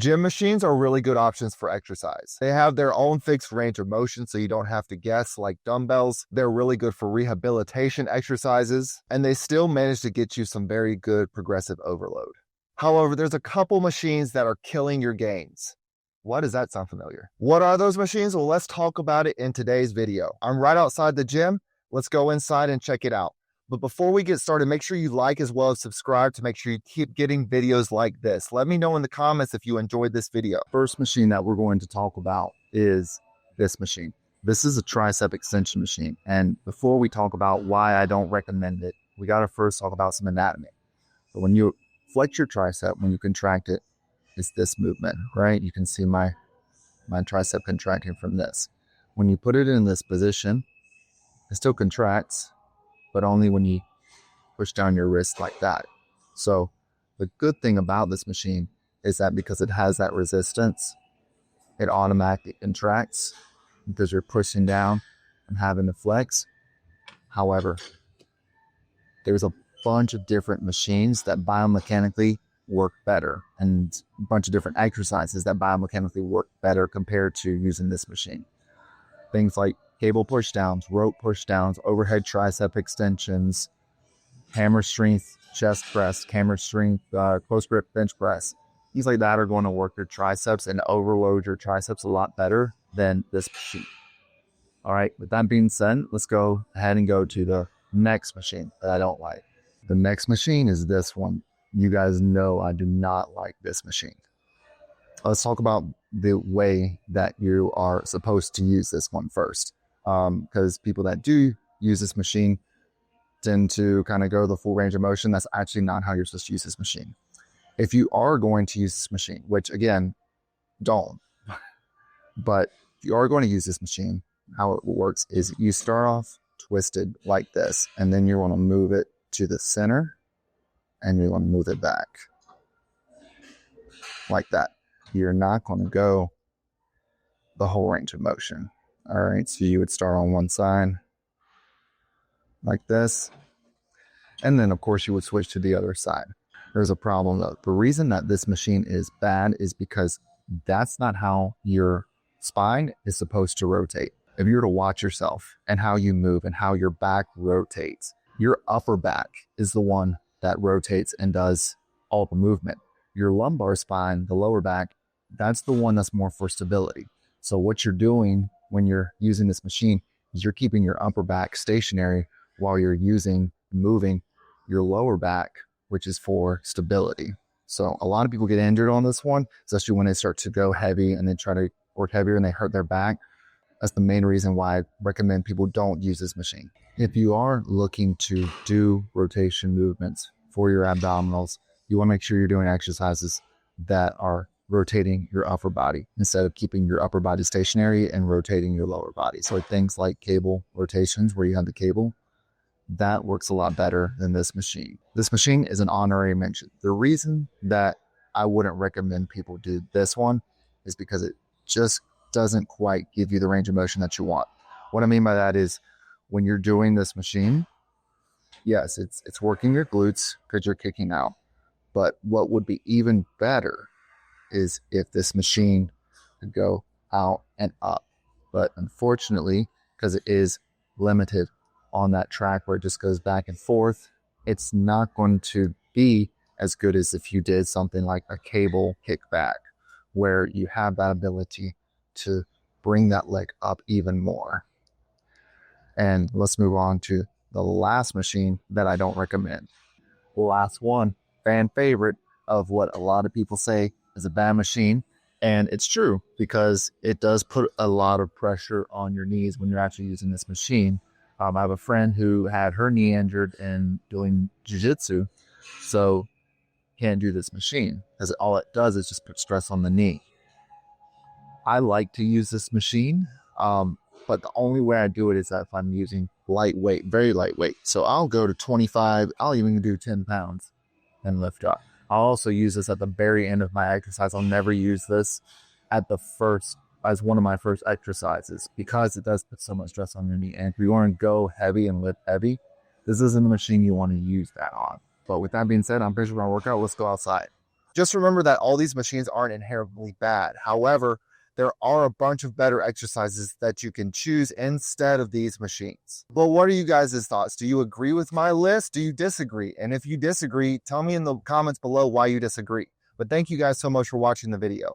Gym machines are really good options for exercise. They have their own fixed range of motion, so you don't have to guess like dumbbells. They're really good for rehabilitation exercises, and they still manage to get you some very good progressive overload. However, there's a couple machines that are killing your gains. Why does that sound familiar? What are those machines? Well, let's talk about it in today's video. I'm right outside the gym. Let's go inside and check it out. But before we get started, make sure you like as well as subscribe to make sure you keep getting videos like this. Let me know in the comments if you enjoyed this video. First machine that we're going to talk about is this machine. This is a tricep extension machine. And before we talk about why I don't recommend it, we got to first talk about some anatomy. So when you flex your tricep, when you contract it, it's this movement, right? You can see my tricep contracting from this. When you put it in this position, it still contracts, but only when you push down your wrist like that. So the good thing about this machine is that because it has that resistance, it automatically contracts because you're pushing down and having to flex. However, there's a bunch of different machines that biomechanically work better and a bunch of different exercises that biomechanically work better compared to using this machine. Things like cable pushdowns, rope pushdowns, overhead tricep extensions, hammer strength chest press, hammer strength close grip bench press. Things like that are going to work your triceps and overload your triceps a lot better than this machine. All right, with that being said, let's go ahead and go to the next machine that I don't like. The next machine is this one. You guys know I do not like this machine. Let's talk about the way that you are supposed to use this one first. Because people that do use this machine tend to kind of go the full range of motion. That's actually not how you're supposed to use this machine. If you are going to use this machine, which again, don't, but if you are going to use this machine, how it works is you start off twisted like this, and then you want to move it to the center, and you want to move it back like that. You're not going to go the whole range of motion. All right, so you would start on one side like this, and then of course you would switch to the other side. There's a problem though. The reason that this machine is bad is because that's not how your spine is supposed to rotate. If you were to watch yourself and how you move and how your back rotates, your upper back is the one that rotates and does all the movement. Your lumbar spine, the lower back, that's the one that's more for stability. So what you're doing when you're using this machine is you're keeping your upper back stationary while you're moving your lower back, which is for stability. So a lot of people get injured on this one, especially when they start to go heavy and they try to work heavier and they hurt their back. That's the main reason why I recommend people don't use this machine. If you are looking to do rotation movements for your abdominals, you want to make sure you're doing exercises that are rotating your upper body instead of keeping your upper body stationary and rotating your lower body. So things like cable rotations where you have the cable, that works a lot better than this machine. This machine is an honorary mention. The reason that I wouldn't recommend people do this one is because it just doesn't quite give you the range of motion that you want. What I mean by that is when you're doing this machine, yes, it's working your glutes because you're kicking out. But what would be even better is if this machine could go out and up. But unfortunately, because it is limited on that track where it just goes back and forth, it's not going to be as good as if you did something like a cable kickback, where you have that ability to bring that leg up even more. And let's move on to the last machine that I don't recommend. The last one, fan favorite of what a lot of people say is a bad machine. And it's true because it does put a lot of pressure on your knees when you're actually using this machine. I have a friend who had her knee injured in doing jiu-jitsu, so can't do this machine because all it does is just put stress on the knee. I like to use this machine, but the only way I do it is that if I'm using lightweight, very lightweight. So I'll go to 25, I'll even do 10 pounds and lift up. I'll also use this at the very end of my exercise. I'll never use this at the first, as one of my first exercises, because it does put so much stress on your knee. And if you want to go heavy and lift heavy, this isn't a machine you want to use that on. But with that being said, I'm pretty sure we're going to work out. Let's go outside. Just remember that all these machines aren't inherently bad. However, there are a bunch of better exercises that you can choose instead of these machines. But what are you guys' thoughts? Do you agree with my list? Do you disagree? And if you disagree, tell me in the comments below why you disagree. But thank you guys so much for watching the video.